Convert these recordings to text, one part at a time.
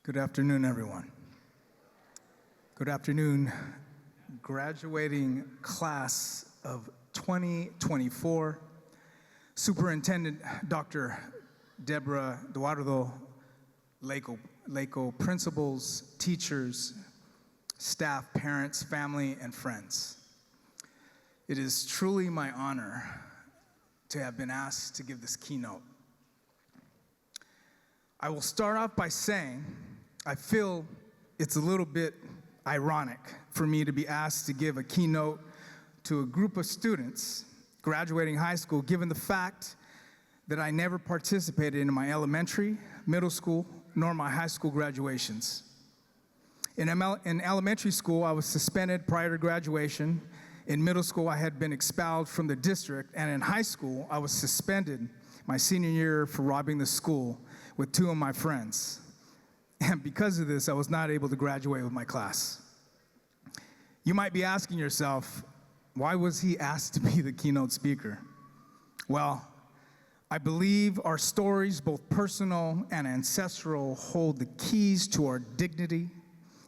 Good afternoon, everyone. Good afternoon, graduating class of 2024. Superintendent Dr. Deborah Eduardo, LACO principals, teachers, staff, parents, family, and friends. It is truly my honor to have been asked to give this keynote. I will start off by saying I feel it's a little bit ironic for me to be asked to give a keynote to a group of students graduating high school, given the fact that I never participated in my elementary, middle school, nor my high school graduations. In elementary school, I was suspended prior to graduation. In middle school, I had been expelled from the district, and in high school, I was suspended my senior year for robbing the school with two of my friends. And because of this, I was not able to graduate with my class. You might be asking yourself, why was he asked to be the keynote speaker? Well, I believe our stories, both personal and ancestral, hold the keys to our dignity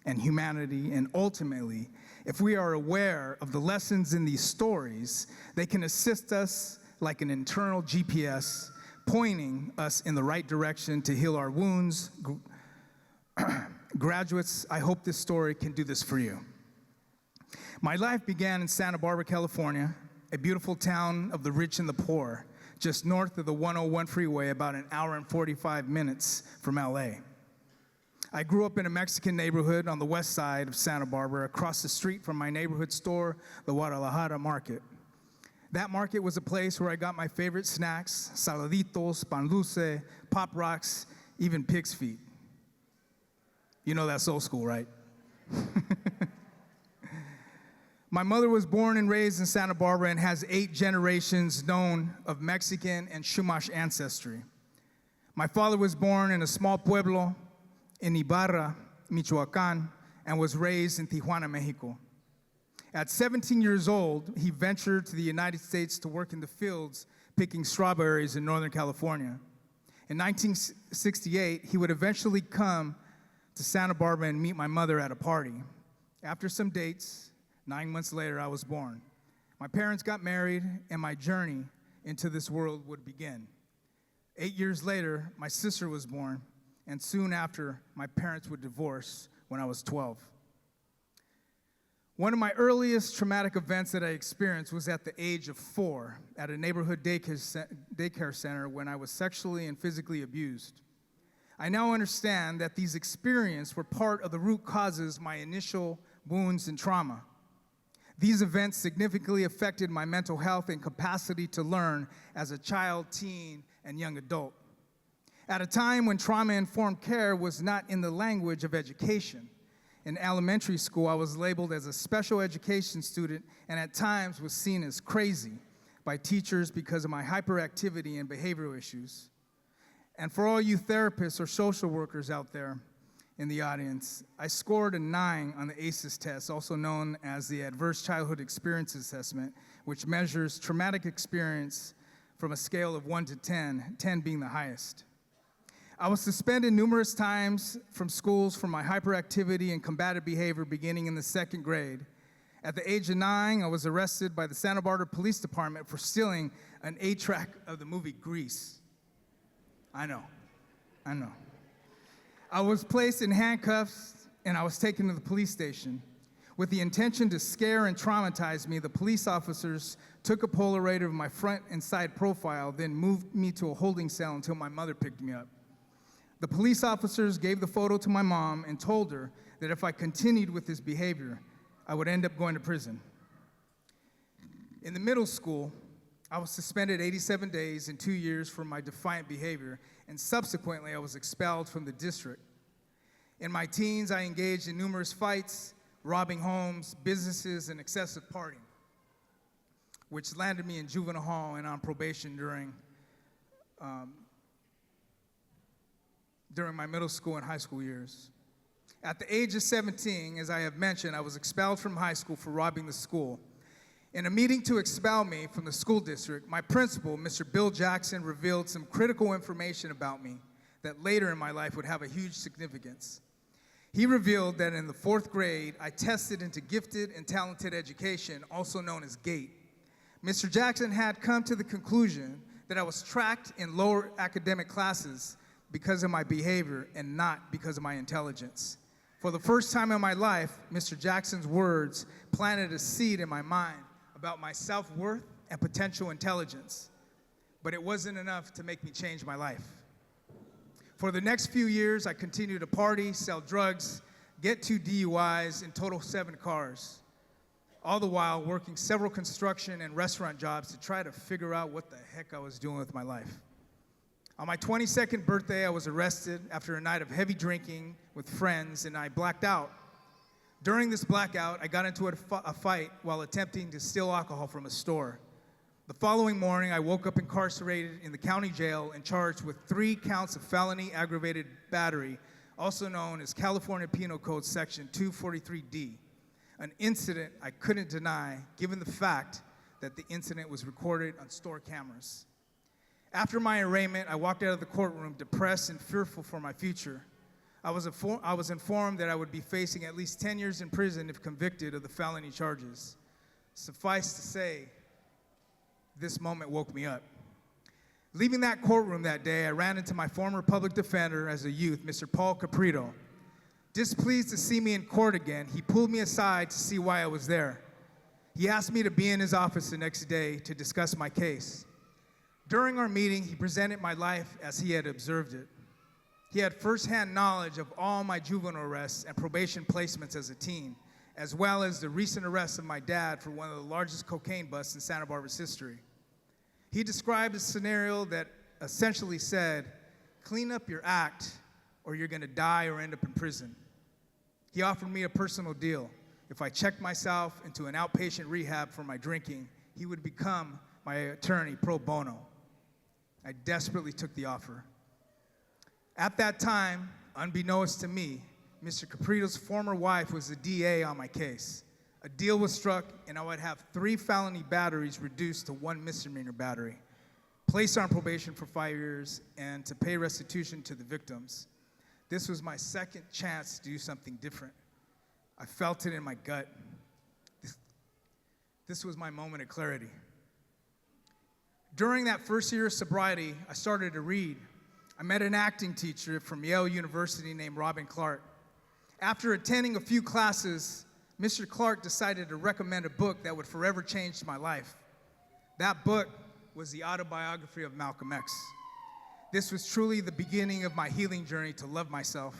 and humanity, and ultimately, if we are aware of the lessons in these stories, they can assist us like an internal GPS, pointing us in the right direction to heal our wounds. Graduates, I hope this story can do this for you. My life began in Santa Barbara, California, a beautiful town of the rich and the poor, just north of the 101 freeway, about an hour and 45 minutes from LA. I grew up in a Mexican neighborhood on the west side of Santa Barbara, across the street from my neighborhood store, the Guadalajara Market. That market was a place where I got my favorite snacks, saladitos, pan dulce, Pop Rocks, even pig's feet. You know that's old school, right? My mother was born and raised in Santa Barbara and has 8 generations known of Mexican and Chumash ancestry. My father was born in a small pueblo in Ibarra, Michoacan, and was raised in Tijuana, Mexico. At 17 years old, he ventured to the United States to work in the fields picking strawberries in Northern California. In 1968, he would eventually come to Santa Barbara and meet my mother at a party. After some dates, 9 months later, I was born. My parents got married, and my journey into this world would begin. 8 years later, my sister was born, and soon after, my parents would divorce when I was 12. One of my earliest traumatic events that I experienced was at the age of 4 at a neighborhood daycare center when I was sexually and physically abused. I now understand that these experiences were part of the root causes of my initial wounds and trauma. These events significantly affected my mental health and capacity to learn as a child, teen, and young adult. At a time when trauma-informed care was not in the language of education, in elementary school, I was labeled as a special education student and at times was seen as crazy by teachers because of my hyperactivity and behavioral issues. And for all you therapists or social workers out there in the audience, I scored a 9 on the ACEs test, also known as the Adverse Childhood Experience Assessment, which measures traumatic experience from a scale of 1 to 10, 10 being the highest. I was suspended numerous times from schools for my hyperactivity and combative behavior beginning in the 2nd grade. At the age of 9, I was arrested by the Santa Barbara Police Department for stealing an 8-track of the movie Grease. I know. I was placed in handcuffs and I was taken to the police station. With the intention to scare and traumatize me, the police officers took a Polaroid of my front and side profile, then moved me to a holding cell until my mother picked me up. The police officers gave the photo to my mom and told her that if I continued with this behavior, I would end up going to prison. In the middle school, I was suspended 87 days and 2 years for my defiant behavior, and subsequently I was expelled from the district. In my teens, I engaged in numerous fights, robbing homes, businesses, and excessive partying, which landed me in juvenile hall and on probation during my middle school and high school years. At the age of 17, as I have mentioned, I was expelled from high school for robbing the school. In a meeting to expel me from the school district, my principal, Mr. Bill Jackson, revealed some critical information about me that later in my life would have a huge significance. He revealed that in the 4th grade, I tested into gifted and talented education, also known as GATE. Mr. Jackson had come to the conclusion that I was tracked in lower academic classes because of my behavior and not because of my intelligence. For the first time in my life, Mr. Jackson's words planted a seed in my mind about my self-worth and potential intelligence, but it wasn't enough to make me change my life. For the next few years, I continued to party, sell drugs, get 2 DUIs, and total 7 cars, all the while working several construction and restaurant jobs to try to figure out what the heck I was doing with my life. On my 22nd birthday, I was arrested after a night of heavy drinking with friends, and I blacked out. During this blackout, I got into a fight while attempting to steal alcohol from a store. The following morning, I woke up incarcerated in the county jail and charged with 3 counts of felony aggravated battery, also known as California Penal Code Section 243D, an incident I couldn't deny given the fact that the incident was recorded on store cameras. After my arraignment, I walked out of the courtroom depressed and fearful for my future. I was informed that I would be facing at least 10 years in prison if convicted of the felony charges. Suffice to say, this moment woke me up. Leaving that courtroom that day, I ran into my former public defender as a youth, Mr. Paul Caprito. Displeased to see me in court again, he pulled me aside to see why I was there. He asked me to be in his office the next day to discuss my case. During our meeting, he presented my life as he had observed it. He had firsthand knowledge of all my juvenile arrests and probation placements as a teen, as well as the recent arrest of my dad for one of the largest cocaine busts in Santa Barbara's history. He described a scenario that essentially said, clean up your act or you're gonna die or end up in prison. He offered me a personal deal. If I checked myself into an outpatient rehab for my drinking, he would become my attorney pro bono. I desperately took the offer. At that time, unbeknownst to me, Mr. Caprito's former wife was the DA on my case. A deal was struck, and I would have 3 felony batteries reduced to 1 misdemeanor battery, placed on probation for 5 years, and to pay restitution to the victims. This was my second chance to do something different. I felt it in my gut. This was my moment of clarity. During that first year of sobriety, I started to read. I met an acting teacher from Yale University named Robin Clark. After attending a few classes, Mr. Clark decided to recommend a book that would forever change my life. That book was the autobiography of Malcolm X. This was truly the beginning of my healing journey to love myself.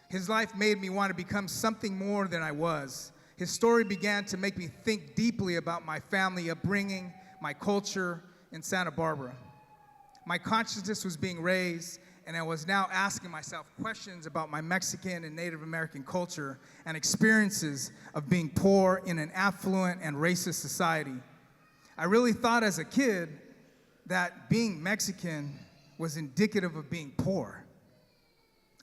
His life made me want to become something more than I was. His story began to make me think deeply about my family upbringing, my culture in Santa Barbara. My consciousness was being raised, and I was now asking myself questions about my Mexican and Native American culture and experiences of being poor in an affluent and racist society. I really thought as a kid that being Mexican was indicative of being poor.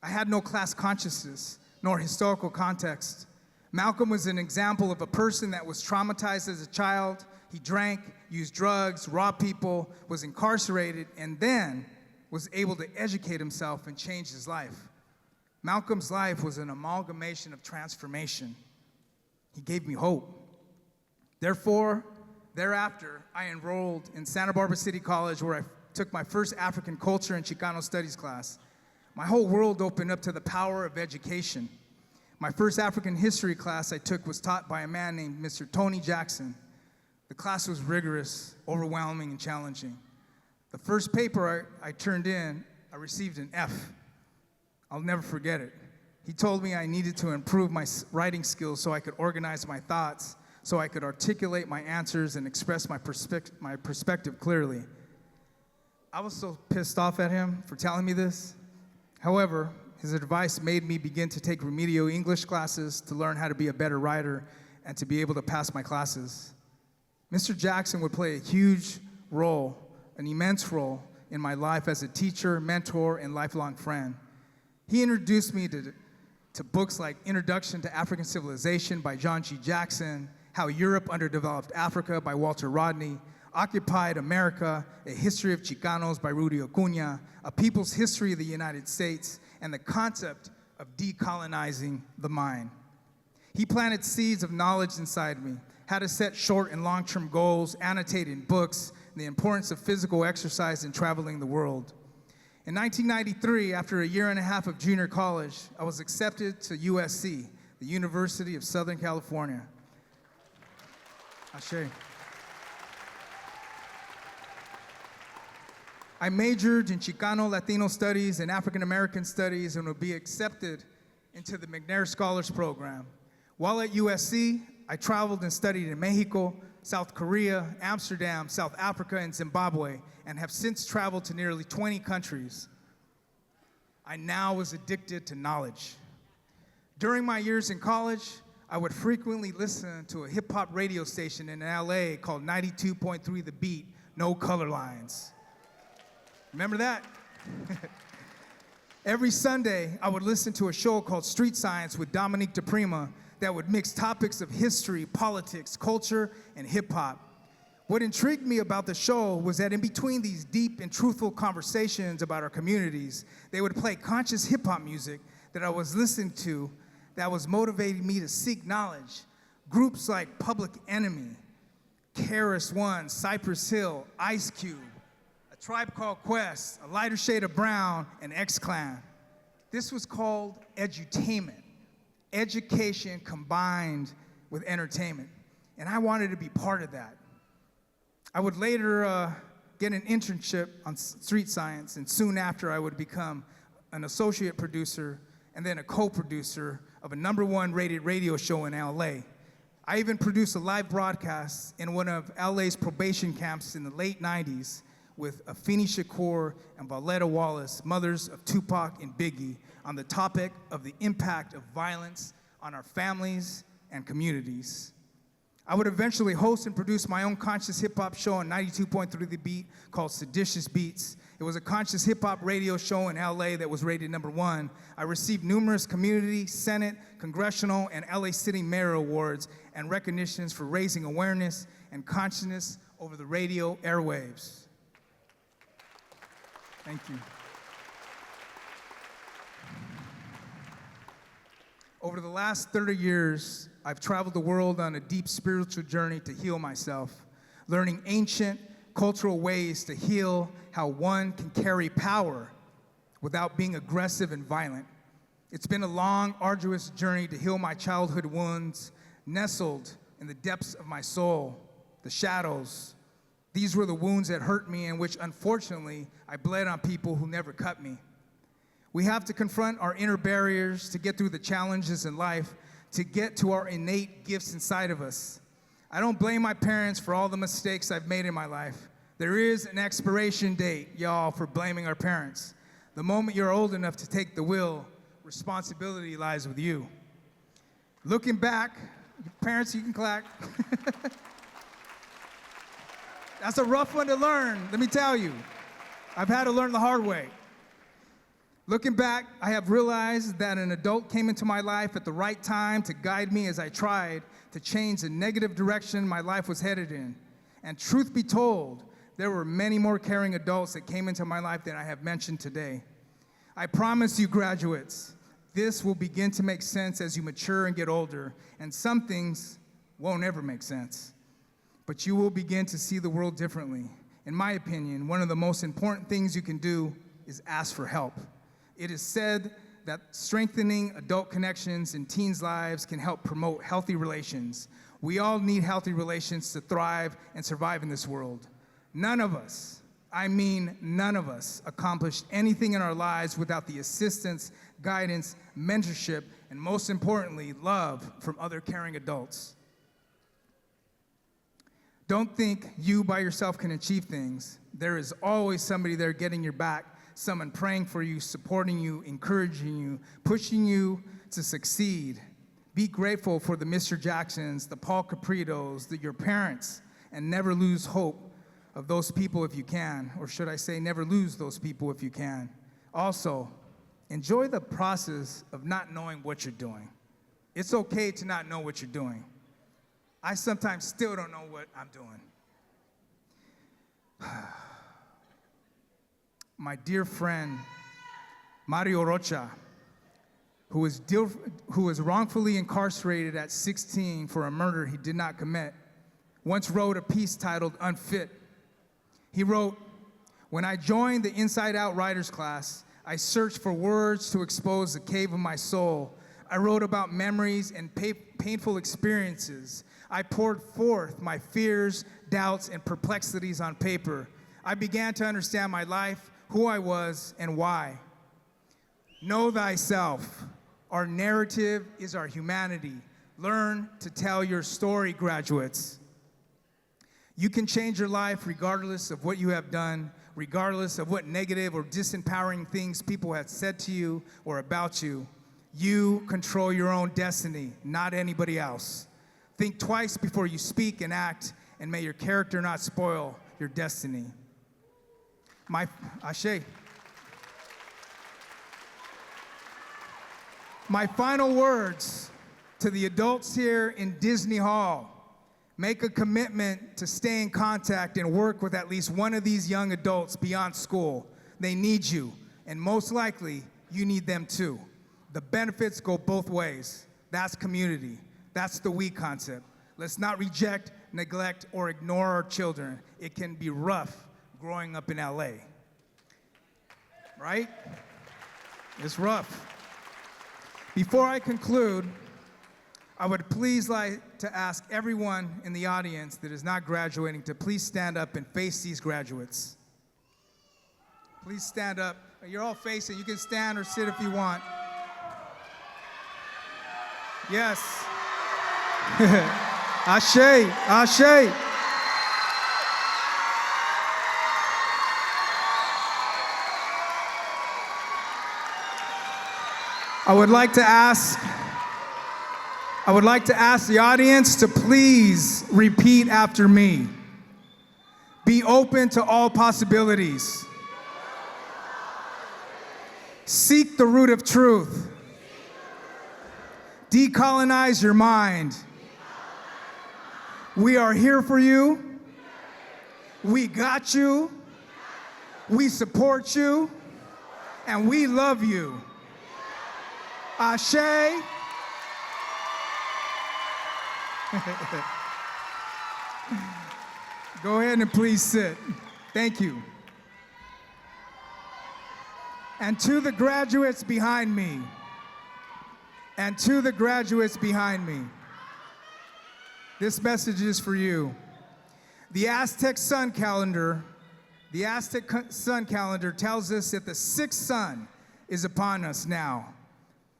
I had no class consciousness nor historical context. Malcolm was an example of a person that was traumatized as a child. He drank, used drugs, robbed people, was incarcerated, and then was able to educate himself and change his life. Malcolm's life was an amalgamation of transformation. He gave me hope. Thereafter, I enrolled in Santa Barbara City College, where I took my first African culture and Chicano studies class. My whole world opened up to the power of education. My first African history class I took was taught by a man named Mr. Tony Jackson. The class was rigorous, overwhelming, and challenging. The first paper I turned in, I received an F. I'll never forget it. He told me I needed to improve my writing skills so I could organize my thoughts, so I could articulate my answers and express my perspective clearly. I was so pissed off at him for telling me this. However, his advice made me begin to take remedial English classes to learn how to be a better writer and to be able to pass my classes. Mr. Jackson would play a huge role, an immense role in my life as a teacher, mentor, and lifelong friend. He introduced me to books like Introduction to African Civilization by John G. Jackson, How Europe Underdeveloped Africa by Walter Rodney, Occupied America, A History of Chicanos by Rudy Acuña, A People's History of the United States, and the concept of decolonizing the mind. He planted seeds of knowledge inside me, how to set short and long-term goals, annotate in books, the importance of physical exercise and traveling the world. In 1993, after a year and a half of junior college, I was accepted to USC, the University of Southern California. Ashe. I majored in Chicano Latino Studies and African American Studies and would be accepted into the McNair Scholars Program. While at USC, I traveled and studied in Mexico, South Korea, Amsterdam, South Africa, and Zimbabwe, and have since traveled to nearly 20 countries. I now was addicted to knowledge. During my years in college, I would frequently listen to a hip-hop radio station in LA called 92.3 The Beat, No Color Lines. Remember that? Every Sunday, I would listen to a show called Street Science with Dominique DePrima that would mix topics of history, politics, culture, and hip-hop. What intrigued me about the show was that in between these deep and truthful conversations about our communities, they would play conscious hip-hop music that I was listening to that was motivating me to seek knowledge. Groups like Public Enemy, KRS-One, Cypress Hill, Ice Cube, A Tribe Called Quest, A Lighter Shade of Brown, and X-Clan. This was called edutainment. Education combined with entertainment. And I wanted to be part of that. I would later get an internship on Street Science, and soon after I would become an associate producer and then a co-producer of a #1 rated radio show in LA. I even produced a live broadcast in one of LA's probation camps in the late 90s with Afeni Shakur and Valletta Wallace, mothers of Tupac and Biggie, on the topic of the impact of violence on our families and communities. I would eventually host and produce my own conscious hip-hop show on 92.3 The Beat called Seditious Beats. It was a conscious hip-hop radio show in LA that was rated #1. I received numerous community, Senate, congressional, and LA City Mayor awards and recognitions for raising awareness and consciousness over the radio airwaves. Thank you. Over the last 30 years, I've traveled the world on a deep spiritual journey to heal myself, learning ancient cultural ways to heal how one can carry power without being aggressive and violent. It's been a long, arduous journey to heal my childhood wounds, nestled in the depths of my soul, the shadows. These were the wounds that hurt me and which, unfortunately, I bled on people who never cut me. We have to confront our inner barriers to get through the challenges in life, to get to our innate gifts inside of us. I don't blame my parents for all the mistakes I've made in my life. There is an expiration date, y'all, for blaming our parents. The moment you're old enough to take the wheel, responsibility lies with you. Looking back, parents, you can clap. That's a rough one to learn, let me tell you. I've had to learn the hard way. Looking back, I have realized that an adult came into my life at the right time to guide me as I tried to change the negative direction my life was headed in. And truth be told, there were many more caring adults that came into my life than I have mentioned today. I promise you, graduates, this will begin to make sense as you mature and get older, and some things won't ever make sense. But you will begin to see the world differently. In my opinion, one of the most important things you can do is ask for help. It is said that strengthening adult connections in teens' lives can help promote healthy relations. We all need healthy relations to thrive and survive in this world. None of us, I mean none of us, accomplished anything in our lives without the assistance, guidance, mentorship, and most importantly, love from other caring adults. Don't think you by yourself can achieve things. There is always somebody there getting your back, someone praying for you, supporting you, encouraging you, pushing you to succeed. Be grateful for the Mr. Jacksons, the Paul Capritos, your parents, and never lose hope of those people if you can, or should I say never lose those people if you can. Also, enjoy the process of not knowing what you're doing. It's okay to not know what you're doing. I sometimes still don't know what I'm doing. My dear friend, Mario Rocha, who was wrongfully incarcerated at 16 for a murder he did not commit, once wrote a piece titled Unfit. He wrote, "When I joined the Inside Out writers class, I searched for words to expose the cave of my soul. I wrote about memories and painful experiences. I poured forth my fears, doubts, and perplexities on paper. I began to understand my life, who I was, and why. Know thyself. Our narrative is our humanity. Learn to tell your story, graduates. You can change your life regardless of what you have done, regardless of what negative or disempowering things people have said to you or about you. You control your own destiny, not anybody else. Think twice before you speak and act, and may your character not spoil your destiny." Ashe. My final words to the adults here in Disney Hall: make a commitment to stay in contact and work with at least one of these young adults beyond school. They need you, and most likely, you need them too. The benefits go both ways. That's community. That's the we concept. Let's not reject, neglect, or ignore our children. It can be rough growing up in LA. Right? It's rough. Before I conclude, I would please like to ask everyone in the audience that is not graduating to please stand up and face these graduates. Please stand up. You're all facing. You can stand or sit if you want. Yes. Ashe, ashe. I would like to ask the audience to please repeat after me. Be open to all possibilities. Seek the root of truth. Decolonize your mind. We are here for you. We got you. We support you. And we love you. Ashe. Go ahead and please sit. Thank you. And to the graduates behind me, this message is for you. The Aztec sun calendar tells us that the sixth sun is upon us now,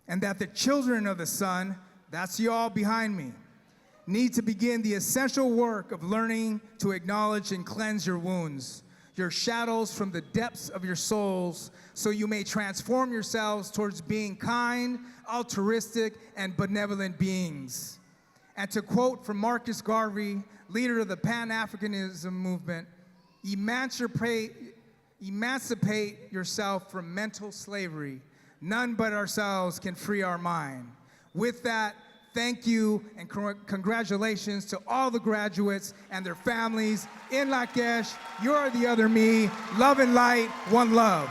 and that the children of the sun, that's you all behind me, need to begin the essential work of learning to acknowledge and cleanse your wounds, your shadows from the depths of your souls, so you may transform yourselves towards being kind, altruistic, and benevolent beings. And to quote from Marcus Garvey, leader of the Pan-Africanism movement, emancipate yourself from mental slavery. None but ourselves can free our mind. With that, thank you and congratulations to all the graduates and their families in Lakesh. You're the other me. Love and light, one love.